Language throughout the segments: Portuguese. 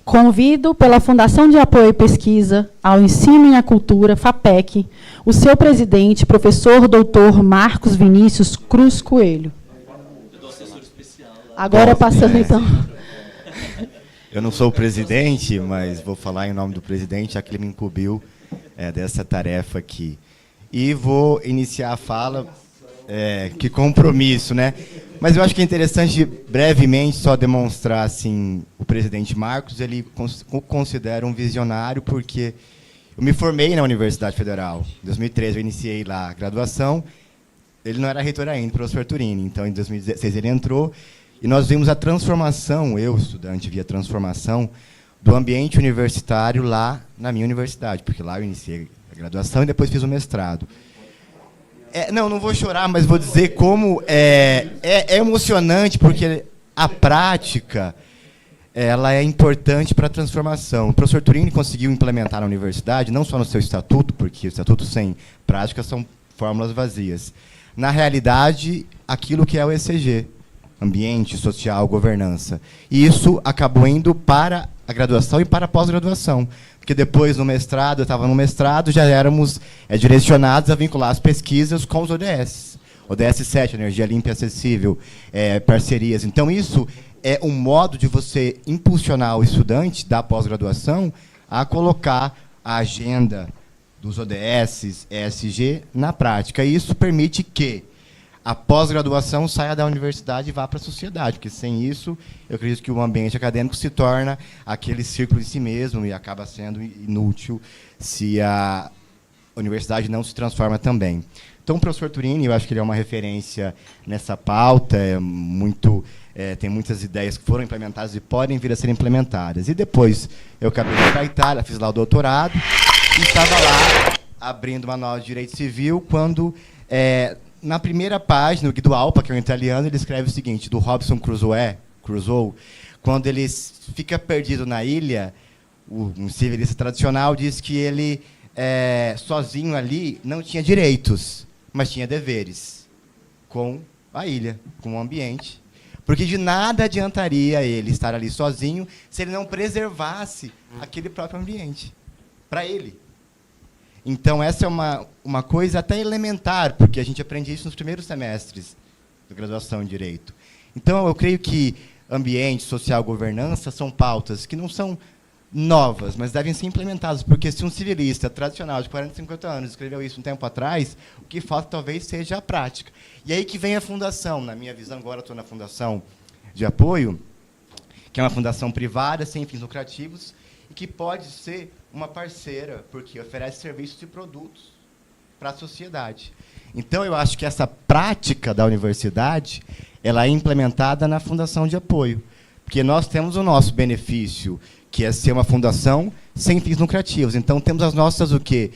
Convido pela Fundação de Apoio e Pesquisa ao Ensino e à Cultura, FAPEC, o seu presidente, professor doutor Marcos Vinícius Cruz Coelho. Agora passando, então. Eu não sou o presidente, mas vou falar em nome do presidente, já que ele me incumbiu dessa tarefa aqui. E vou iniciar a fala, que compromisso, né? Mas eu acho que é interessante, brevemente, só demonstrar, assim, o presidente Marcos, ele considera um visionário, porque eu me formei na Universidade Federal. Em 2013, eu iniciei lá a graduação. Ele não era reitor ainda, professor Turini. Então, em 2016, ele entrou, e nós vimos a transformação, eu, estudante, vi a transformação do ambiente universitário lá na minha universidade, porque lá eu iniciei a graduação e depois fiz o mestrado. Não vou chorar, mas vou dizer como é emocionante, porque a prática ela é importante para a transformação. O professor Turini conseguiu implementar na universidade, não só no seu estatuto, porque o estatuto sem prática são fórmulas vazias. Na realidade, aquilo que é o ECG, ambiente, social, governança. E isso acabou indo para a graduação e para a pós-graduação. Porque depois, no mestrado, eu estava no mestrado, já éramos direcionados a vincular as pesquisas com os ODS. ODS 7, energia limpa e acessível, parcerias. Então, isso é um modo de você impulsionar o estudante da pós-graduação a colocar a agenda dos ODS, ESG, na prática. E isso permite que a pós-graduação saia da universidade e vá para a sociedade, porque sem isso, eu acredito que o ambiente acadêmico se torna aquele círculo em si mesmo e acaba sendo inútil se a universidade não se transforma também. Então, o professor Turini, eu acho que ele é uma referência nessa pauta, tem muitas ideias que foram implementadas e podem vir a ser implementadas. E depois, eu acabei de ir para a Itália, fiz lá o doutorado, e estava lá abrindo uma aula de Direito Civil, quando... na primeira página, o Guido Alpa, que é um italiano, ele escreve o seguinte, do Robinson Crusoe, quando ele fica perdido na ilha, um civilista tradicional diz que ele, sozinho ali, não tinha direitos, mas tinha deveres com a ilha, com o ambiente. Porque de nada adiantaria ele estar ali sozinho se ele não preservasse aquele próprio ambiente para ele. Então, essa é uma coisa até elementar, porque a gente aprende isso nos primeiros semestres da graduação em Direito. Então, eu creio que ambiente, social, governança são pautas que não são novas, mas devem ser implementadas, porque se um civilista tradicional de 40, 50 anos escreveu isso um tempo atrás, o que falta talvez seja a prática. E aí que vem a fundação. Na minha visão, agora estou na Fundação de Apoio, que é uma fundação privada, sem fins lucrativos, e que pode ser uma parceira, porque oferece serviços e produtos para a sociedade. Então, eu acho que essa prática da universidade ela é implementada na Fundação de Apoio, porque nós temos o nosso benefício, que é ser uma fundação sem fins lucrativos. Então, temos as nossas o quê?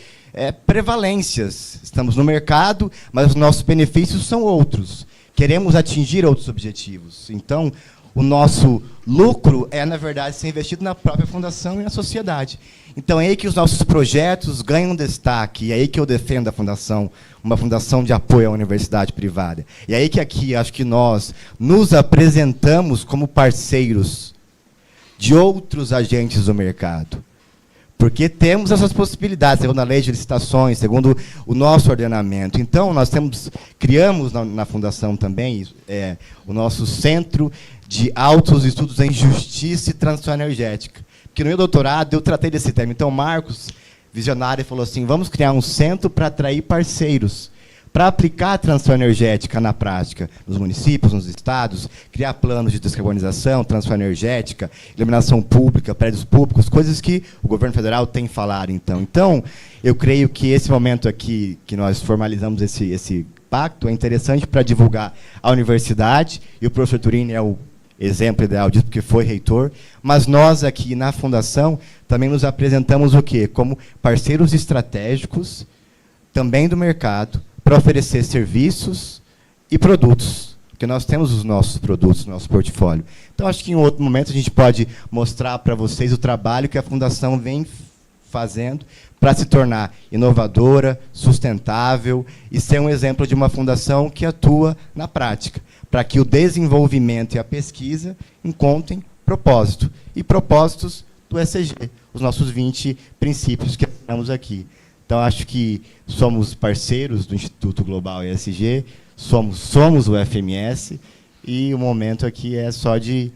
Prevalências. Estamos no mercado, mas os nossos benefícios são outros. Queremos atingir outros objetivos. Então, o nosso lucro na verdade, ser investido na própria fundação e na sociedade. Então, é aí que os nossos projetos ganham destaque, é aí que eu defendo a fundação, uma fundação de apoio à universidade privada. E é aí que aqui, acho que nós nos apresentamos como parceiros de outros agentes do mercado. Porque temos essas possibilidades, segundo a lei de licitações, segundo o nosso ordenamento. Então, nós criamos na Fundação também o nosso Centro de Altos Estudos em Justiça e Transição Energética. Porque no meu doutorado eu tratei desse tema. Então, Marcos, visionário, falou assim, vamos criar um centro para atrair parceiros, para aplicar a transição energética na prática, nos municípios, nos estados, criar planos de descarbonização, transição energética, iluminação pública, prédios públicos, coisas que o governo federal tem falado, então. Então, eu creio que esse momento aqui, que nós formalizamos esse pacto, é interessante para divulgar a universidade, e o professor Turini é o exemplo ideal disso, porque foi reitor, mas nós aqui na Fundação também nos apresentamos o quê? Como parceiros estratégicos, também do mercado, para oferecer serviços e produtos, porque nós temos os nossos produtos no nosso portfólio. Então, acho que em outro momento a gente pode mostrar para vocês o trabalho que a Fundação vem fazendo para se tornar inovadora, sustentável e ser um exemplo de uma fundação que atua na prática, para que o desenvolvimento e a pesquisa encontrem propósito, e propósitos do ESG, os nossos 20 princípios que estamos aqui. Então, acho que somos parceiros do Instituto Global ESG, somos o FMS, e o momento aqui é só de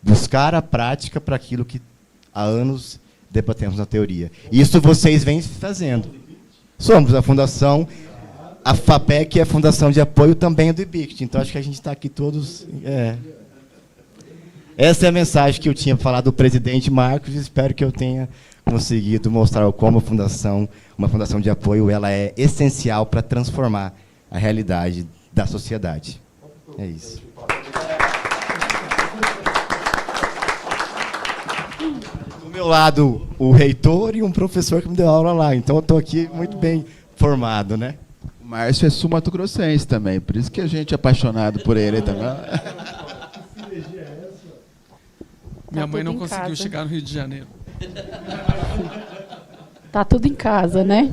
buscar a prática para aquilo que há anos debatemos na teoria. Isso vocês vêm fazendo. Somos a fundação, a FAPEC é a fundação de apoio também do IBICT, então acho que a gente está aqui todos... Essa é a mensagem que eu tinha falado do presidente Marcos, e espero que eu tenha conseguido mostrar como uma fundação de apoio, ela é essencial para transformar a realidade da sociedade. É isso. Do meu lado, o reitor e um professor que me deu aula lá, então eu estou aqui muito bem formado, né? O Márcio é sul-mato-grossense também, por isso que a gente é apaixonado por ele também. Minha mãe não conseguiu chegar no Rio de Janeiro. Tá tudo em casa, né?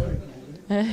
É.